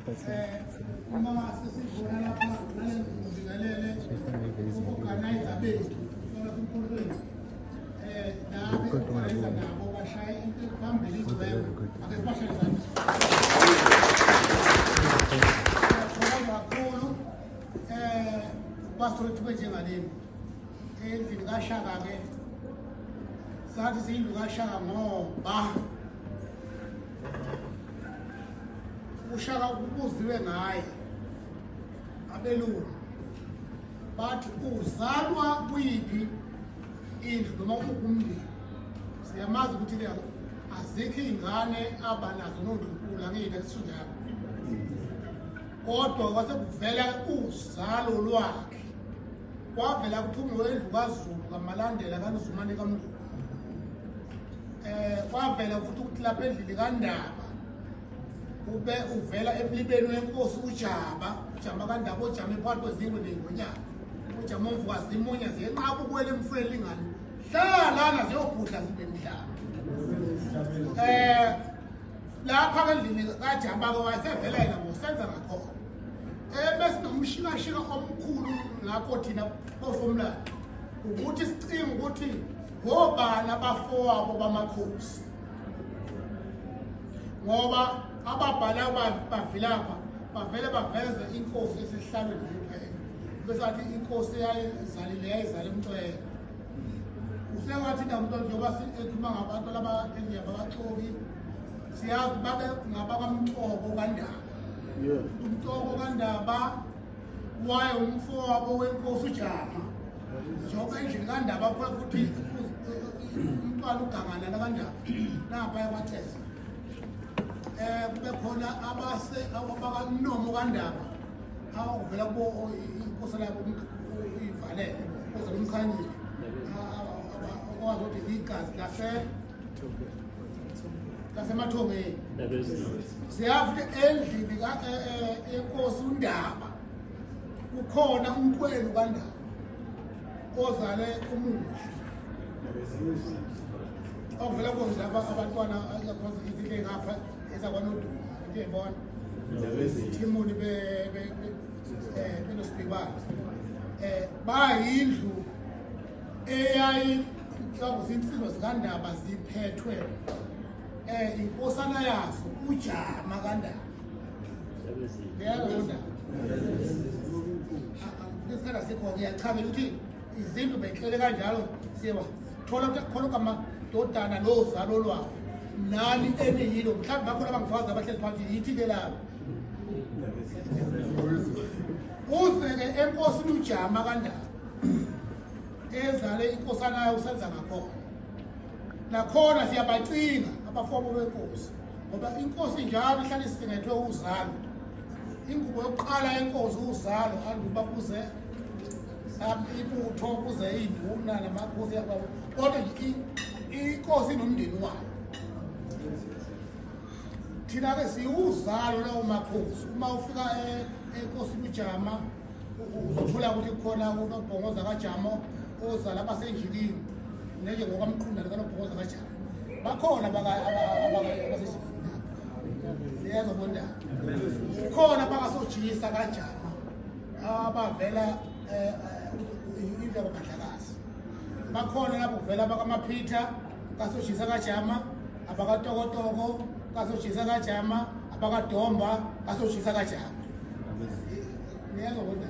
uma sesivuna lapha nale ngizigalele uorganizer bethu sona kumkhulweni nabe organizer nabo bashaya into phambili igcwele ake sibashayele izandla kakhulu pastor ethu njengaleni endlini kaShaka ke sathi siyindlu kaShaka ngoba uShaka ubuziwe ngaye abelungu bathi uzalwa kuyiphi indlu noma umndeni siyamazi ukuthi le azikho ingane abanazo nodlula ngeke sinjalo kodwa kwase kuvela uzalo lwakhe kwavela kuthungo wendlu kaZulu kamalandela kaNzumane kaMntu kwavela futhi ukuthi lapha endlini kaNdaba ube uvela emlibeni wenkosi uJaba kaNdaba ojama phakathi kwezingwe nengonyama ujama umvukazi imunya ziyenqaba ukwela emfweni lingani hlalana ziyobhudla zibe mhlaba lapha endlini kaJaba ke wasevela yena ngosenza ngakhona besinomshikashika omkhulu ngakho thina bosomlando ukuthi sicinga ukuthi ngobani abafowabo bamakhosi ngoba ababhala bavilapha bavele baveze inkosi esihlalweni kuphela besathi inkosi yayizale umcwele usengathi namuntu njengoba sikhuluma ngabantu labathengisa abaxobi siyazi babe ngabakamxobo kaNdaba umxobo kaNdaba waye umfowabo wenkosi uJama njengoba endlini kaNdaba khona futhi umntwana ugangana kaNdaba napha yabatheza kube khona abakaNomo kaNdaba awuvela kubo inkosi labo ivalele inkosi lomkhanyile akwazi ukuthi igazi lasemathongeni siyavuke endlini enkosi uNdaba kukhona umkhwelu kaNdaba ozale umuhle ovela konke lapha abantwana akwazi izike ngapha ezakwaNoduma ngiyibona Timoni benosibani bayindlu eyayi insizwa zikaNdaba ziphethwe inkosana yazo uJama kaNdaba ngiyabona lesikhala sikho ngiyachabela ukuthi izindlu behlele kanjalo siba thola ukuthi khona kamadodana lozalo lwawo nani eniyilo mhlawumbe bakhona abangifazi abahleli phansi yithi ke labo uzeke enkosini uJama kaNdaba ezale inkosana yayo usenza ngakhona nakhona siyabacinga abafowabo benkosi ngoba inkosi njalo ihlala isingethwe uzalo ingubo yokuqala yenkosi uzalo anduba kuze ibutho kuze induna namakhosi yabo kodwa inkosi nomndeni wayo thina ke siwuzalo lawo makhosi uma ufika enkosini uJama uzothola ukuthi khona ubongoza kaJama ozala abasenjilini nje ngokwamqunda kanobongoza kaJama bakhona abasejilini siyazobona khona bakasojisa kaJama abavela indaba kaDlakazi bakhona lapho kuvela abakaMaphitha kasojisa kaJama abakatokotoko kasojisa kaJama abakaDomba kasojisa kaJama niyazobona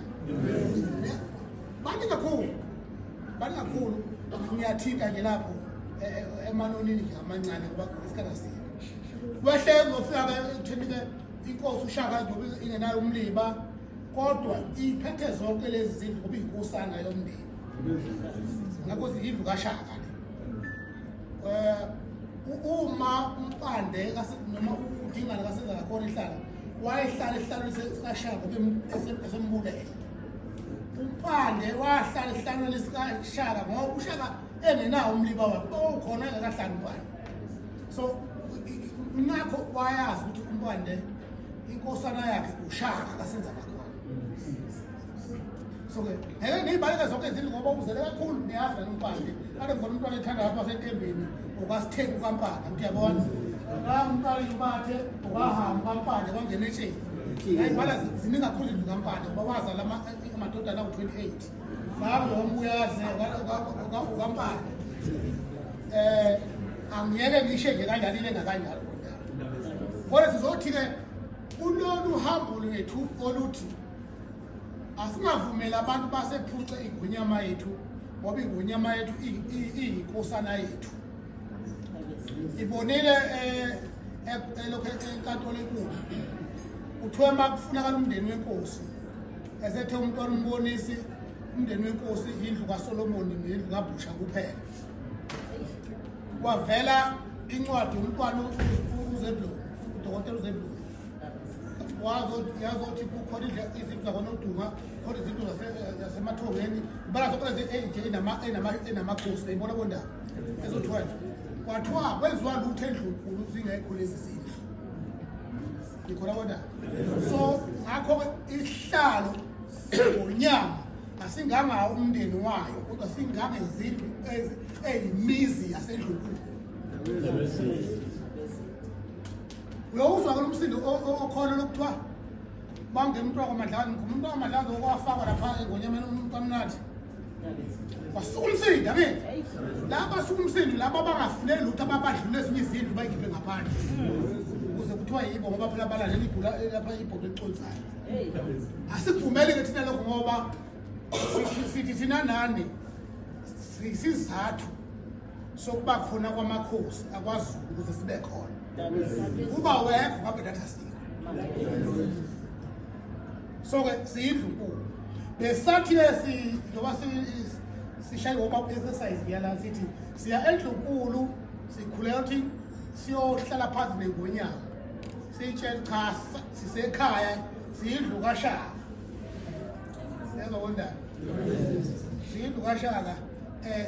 bani kakhulu ngiyathinta nje lapho emanonini amancane ngoba isikhathi sini wehle ngofika ethembile inkosi uShaka ngoba ingenayo umliba kodwa iphethe zonke lezi zinto ngoba inkosana yomndeni ngakho izindlu kaShaka uma umpande noma udingana kasenza ngakhona ihlala wayehlala ehlalweni sikaShaka esembulela umpande wahlala ehlalweni sikaShaka ngoba uShaka engenawo umliba wakhe okhona engakahlali umpande so nakho wayazi ukuthi umpande inkosana yakhe uShaka kasenza ngakhona so ke ngibaleka zonke izinto ngoba uzele kakhulu niyazi umpande ade ngibona umntwana ethanda lapha sethembeni okasithenga ukampande uyabona Ngaqala imathe wahamba kampande kwangena eTheku. Ngayibhala ziningi kakhulu indlu kampande ngoba wazala amadodana awu-28. Ngabe wambuyaze kampande. Angiyeke ngisho nje kanjalo ile ngakanjalo. Kodwa sizothi-ke kulolu hambo lwethu oluthi asingavumela abantu basephuce igonyama yethu ngoba igonyama yethu iyinkosana yethu. Ibonile elokhu enkantolo enkulu kuthiwa uma kufunakala umndeni wenkosi esethe umntwana umbonisi umndeni wenkosi yindlu kaSolomoni nendlu kaBhusha kuphela. Wavela incwadi umntwana uZebuloni udokotela uZebuloni yazothi kukhona izinto zakoNoduma khona izinto zasemathongeni ibala zokulezi enamakhosi ayibona bondaba ezo-12 kwathiwa kwenziwa lutho endlunkulu zingekho lezi zindlu ikhona bondaba. So ngakho-ke isihlalo ngonyama asingangawo umndeni wayo kodwa singangezindlu eyimizi yasendlunkulu. Uyawuzwa ke umsindo okhona lokuthiwa bangena umntwana kwaMadlakazi umntwana kwaMadlakazi okwafakwa lapha engonyameni kaMnathi wasuka umsindo ke laba suka umsindo laba bangafuneli lutho ababadlula ezinye izindlu bayikhiphe ngaphandle ukuze kuthiwa yibo ngoba phela balalela ibhula lapha ibhodo elicolisayo. Asikuvumeli ke thina lokho ngoba sithi thina nani isizathu sokuba khona kwamakhosi akwaZulu ukuze sibe khona. Kuba wekho ngabe datha sika. So ke siyidlunkulu. Besathi njengoba sishaya ngoba exercise yala sithi siya endlunkulu sikhulela ukuthi siyohlala phansi nengonyama. Sitshela cha sisekhaya siyindlu kaShaka. Yezobona. Siyindlu kaShaka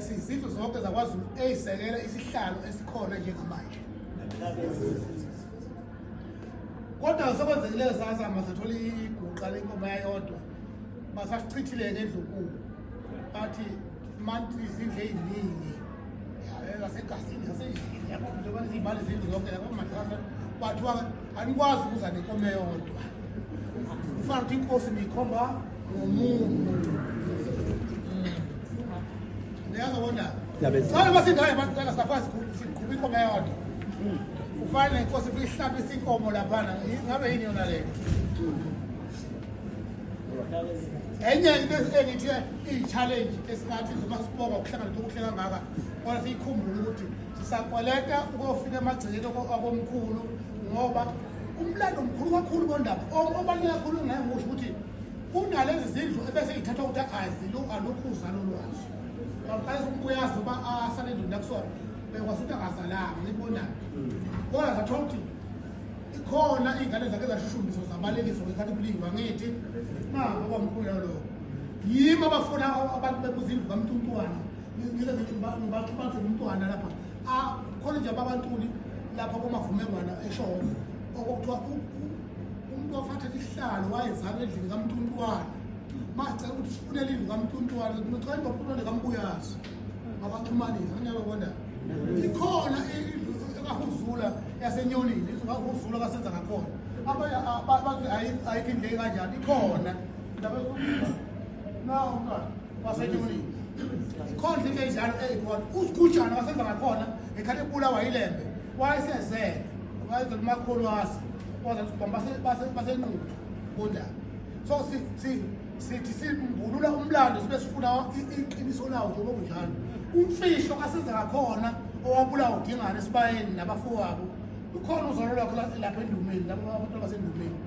sizindlu zonke zakwaZulu ezisekela isihlalo esikhona njengamanje. Kodwa sokwenzekile sazama sathola iguqa lenkomo yayodwa basasichithile ngendlunkulu bathi manti izindlu eziningi yasegazini yasendlini yabo njengoba izimali zindlu zonke yabo madrasa bathiwa anikwazi ukuza nenkomo eyodwa kufanele ukuthi inkosi niyikhomba ngomuntu. Niyazobona xa basingayo abantwana safasi siqhuba inkomo eyodwa kufanele inkosi ihlabise inkomo laphana ngabe yini yona leyo. Enye into engithi i-challenge esingathi noma sibonga ukuhlangana ukuhle kangaka kodwa siyikhumbule ukuthi sisakweleta ukufika emagcekeni akomkhulu ngoba umlando mkhulu kakhulu kondaba obaluleke kakhulu ngayo ngisho ukuthi kunalezi zindlu ebese ithathwa ukuthi alokhu uzalo lwazo baqala ukuyazi uba asale endlini yakusona bekwazi ukuthi akazalanga ngibonana kodwa zathola ukuthi ikhona iy'ngane zakhe zashushumbiswa zabalekiswa ngekhathi kuliwa ngithi ngoba mkhulu lo yimi abafuna abantu bebuza indlu kaMntuntwana ngize ngibaxhumanise nomntwana lapha khona nje abantuli lapha komavumelwana eShongwe okuthiwa umuntu ofathatha isihlalo wayezalwa endlini kaMntuntwana macela ukuthi sifunele indlu kaMntuntwana ngicela imbophulwane kaMbuyazi abaxhumanisa ngiyabona ikhona indlu ekaHuzula yaseNyonini iZula kasenza ngakhona abathi ayikho indlu kanjani ikhona waseNyonini ikhona into enjalo eyikhona uSigujana wasenza ngakhona ekhathi ebulawa yilembe wayesezele wayezela uMakholwasi basenqubo kondaba. So sithi simbulula umlando sibe sifuna iqiniso lawo njengoba kunjalo umfihlo kasenza ngakhona owabulawa uDingane esibayeni nabafowabo ukhona uzalo lwakho lapha endumeni labo abantu abasendumeni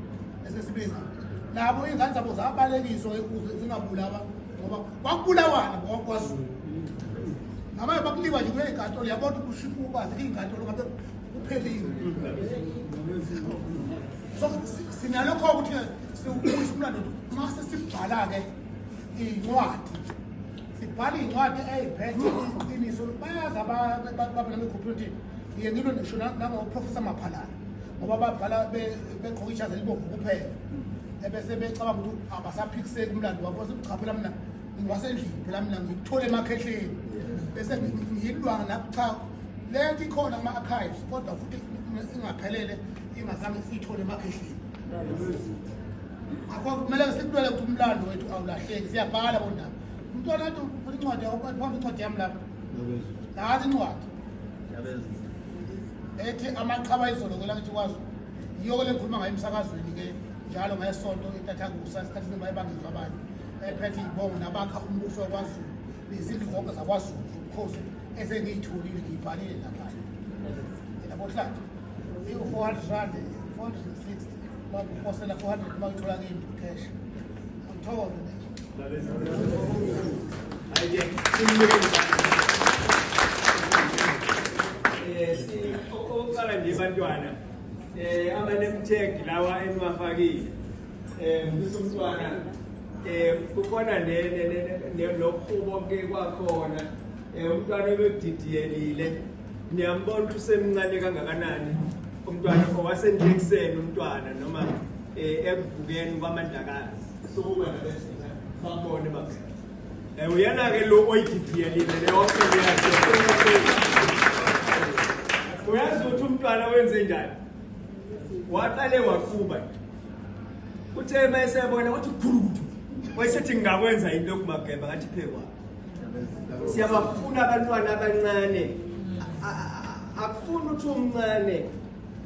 esesibeni nabo ingane zabo zabalekiswa ukuze zingabulawa ngoba kwakubulawana ngokwakwaZulu ngamanye bakuliwa nje kweyinkantolo yabona ukushipa ukwazi iyinkantolo ngabe kuphelile. So sinalokho ukuthi siwubuyisa umlando mase sibhala-ke iy'ncwadi sibhala iy'ncwadi ey'phethe iqiniso bayazi babenamegruphi ukuthi ngiye ngilo nisho nangoprofesa Maphalala ngoba babhala begqoka ijazi elibomvu kuphela ebese becabanga ukuthi abasaphikiseki umlando wabo cha phela mina ngiwasendlini phela mina ngikuthole emakhehleni bese ngiyilwanga lapho cha lento ikhona kuma-archives kodwa futhi ingaphelele ingazange siyithole emakhehleni. Akho kumele sikulwele ukuthi umlando wethu awulahleki siyabhala bona. Umntwana wethu incwadi awuphambi incwadi yami lapha. Nazi incwadi. Ethi amaqhaba izolo kwelakithi kwazo. Yiyoko lengikhuluma ngayo emsakazweni ke njalo ngesonto etathakusa isikhathi bayibangizwa abantu. Ephethe ibongo nabakha umbuso wakwaZulu. Izinto zonke zakwaZulu ukhosi esengiyithulile ngibhalile lapha. Yabo hlanje. 400 rand 460 bakufosela 400 bayithola kimi cash. Ngithokoze nje. Ayike simukele. Oqala nje bantwana ama-name-tag lawa eniwafakile umntwana kukhona lokhubo-ke kwakhona umntwana ebedidiyelile niyambona ukuthi usemncane kangakanani umntwana owasenjekuseni umntwana noma ekuvukeni kwamandlakazi sokuba nabesina babone bakhe uyena-ke lo oyididiyelile yonke uyazi ukuthi umntwana wenze njani waqale waquba uthe mayesebona wathi khulukudu wayesethi ngingakwenza into yokumagemba ngathi phekwa siyabafuna abantwana abancane akufuna ukuthi umncane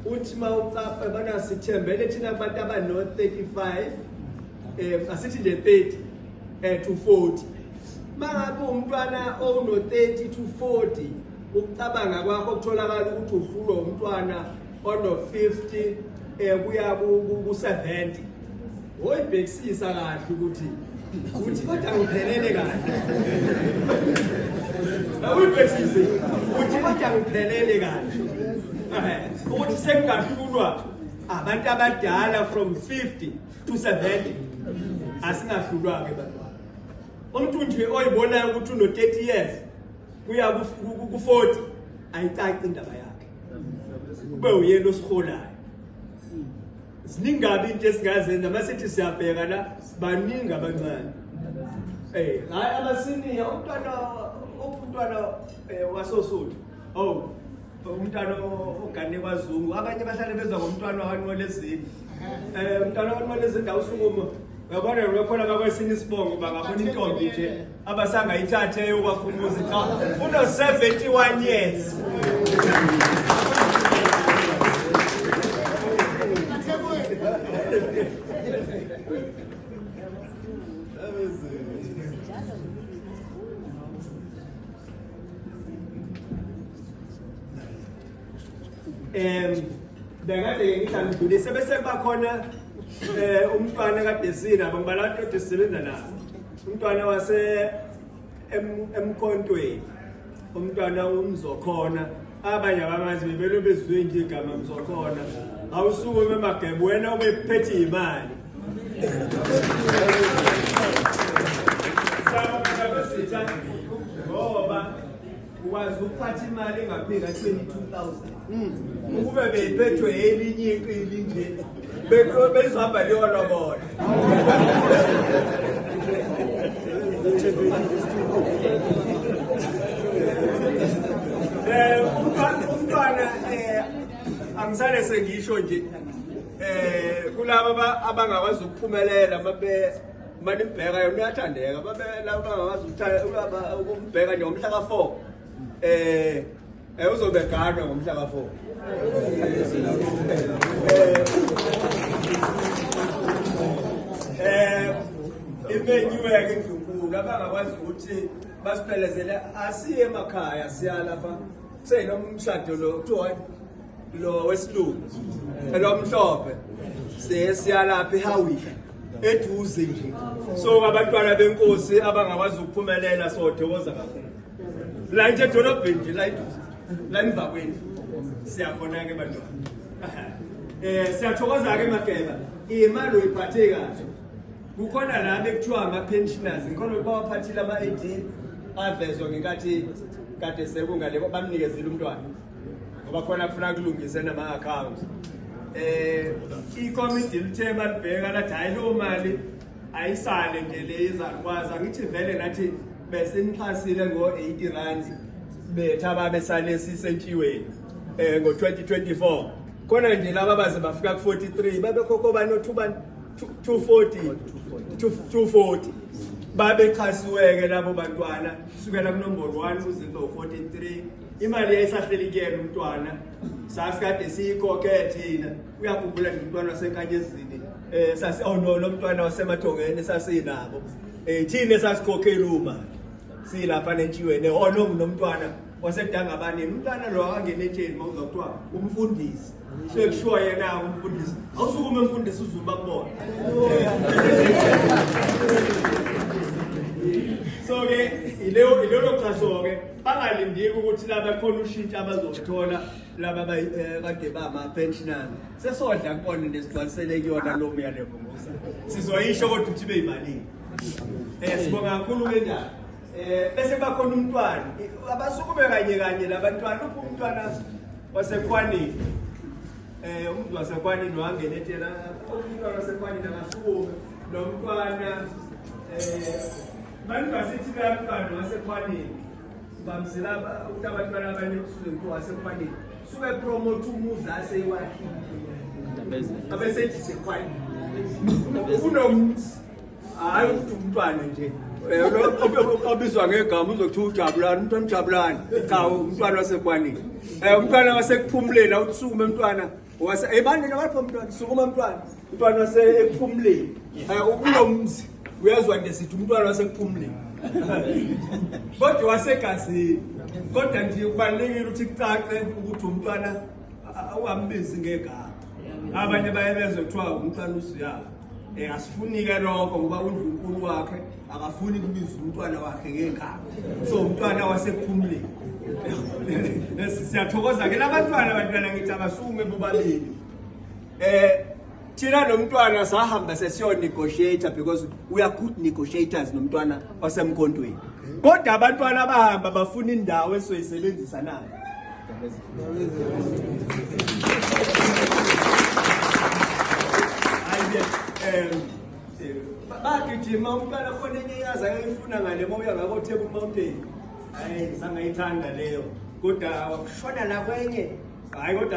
uthi mawuqapha bana sithembele thina abantu abano 35 asithi nje 30 to 40 mangabe umntwana ono 30 to 40 ukucabanga kwakho kutholakala ukuthi uhlulwa umntwana ono 50 kuya ku 70 oyibhekisisa kahle ukuthi kodwa ngiphelele kahle awuyibhekisise uthi kodwa ngiphelele kahle ukuthi sengahlulwa abantu abadala from 50 to 70 asingahlulwa ke bantwana umuntu nje oyibonayo ukuthi uno 30 years kuya ku 40 ayicaci indaba yakhe ube uyena osiholayo siningabi into esingazenza masithi siyabheka la baningi abancane hayi abasiniya umntwana wasosuthu umntwana ogane kwaZungu abanye bahlale bezwa ngomntwana wanqolezini umntwana wanqolezini awusukuma yabona lokhona bakwesini isibongo bangabona intombi nje abasangayithathe ukwakhumuza cha uno 71 years bekade ngithanda sebese bakhona umntwana kadesina bangabantu odisebenza nazo umntwana wase emkontweni umntwana umzokhona abanye abamazi bebelo bezwe nje igama mzokhona awusuke emagembu wena ubephethe imali ngoba ukwazi ukuphatha imali engaphika 22,000 ukube beyiphethwe elinye iqili nje bezihamba liyona bona umntwana angisane sengisho nje kulaba abangakwazi ukuphumelela manibheka yona uyathandeka babe laba abangakwazi ukumbheka nje ngomhla ka4 uzobe gana ngomhla ka4 imenyuke inkulu abangakwazi ukuthi basiphelezele asiye emakhaya siya lapha senomshado lo kuthiwa lo wesilungu lo mhlophe siya lapha eHawika eduze nje so abantwana benkosi abangakwazi ukuphumelela sothokoza kakhulu la nje edolobheni nje la eduze la emva kwenu siyabona ke bantwana siyathokoza ke Mageba imali oyiphathe kahle kukhona la bekuthiwa ama-pensioners ngikhona bawaphathile ama-AD avezwa ngenkathi kade sekungale bamnikezile umntwana ngoba khona kufuna kulungise nama-accounts ikomiti lithe balibheka lathi hayi leyo mali ayisale nje le izakwazi angithi vele nathi besinixhasile ngo-80 rand betha babesale sisentshiyweni ngo-2024 khona nje laba baze bafika ku 43 babekhokho bano 240 240 babechasiweke labo bantwana sukela ku number 1 kuze ku 43 imali yayisahleli kuyena umntwana sasikade siyikhokhe thina uyakhumbula nje umntwana wasenkanyezini sasi lo mntwana wasemathongeni sasinabo thina sasikhokhela uma silapha nentshiyweni nomntwana wasedangabani umntwana lo angene etsheni mawuzokuthiwa umfundisi sekushiwa yena umfundisi awusukume umfundisi uzuma kubona so ke ilelo xhaso ke bangalindiki ukuthi laba khona ushintsha abazokuthola laba kade bama pensioners sesodla kubona nesigcwalisele kuyona lo myalelo ngokusa sizoyisho kodwa ukuthi be imali sibonga kakhulu ngendaba bese bakhona umntwana abasukume kanye labantwana umntwana wasekhwanini umuntu wasekhwanini wangenetela umntwana wasekhwanini akasukume nomntwana bantu basithi bayamntwana wasekhwanini bamzila ukuthi abantwana abanye kusuke umuntu wasekhwanini suke promote umuzi aseyiwakhile abesethi sekhwanini unomzi hayi ukuthi umntwana nje obizwa ngegama uzokuthiwa ujabulani umntwana ujabulani cha umntwana wasekhwanini umntwana wasekuphumuleni awusukume umntwana ebandeni abalapho umntwana sukuma umntwana wasekuphumuleni unomzi uyazwa nje sithi umntwana wasekuphumuleni kodwa wasegazini kodwa nje kubalulekile ukuthi kucace ukuthi umntwana awambizi ngegama abanye bayebezwe kuthiwa umntwana usuyaka asifuni-ke lokho ngoba uNdlunkulu wakhe akafuni kubiza umntwana wakhe ngegama so umntwana wasekuphumuleni siyathokoza ke labantwana ngithi abasukume bobabili thina nomntwana sahamba sesiyo-negotiator because we are good negotiators nomntwana wasemkhontweni kodwa abantwana bahamba bafuna indawo esizoyisebenzisa nayo bagijima umntwana khona enye yazi ayifuna ngale moya ngako Table Mountain hayi sangayithanda leyo kodwa wakushona la kwenye hayi kodwa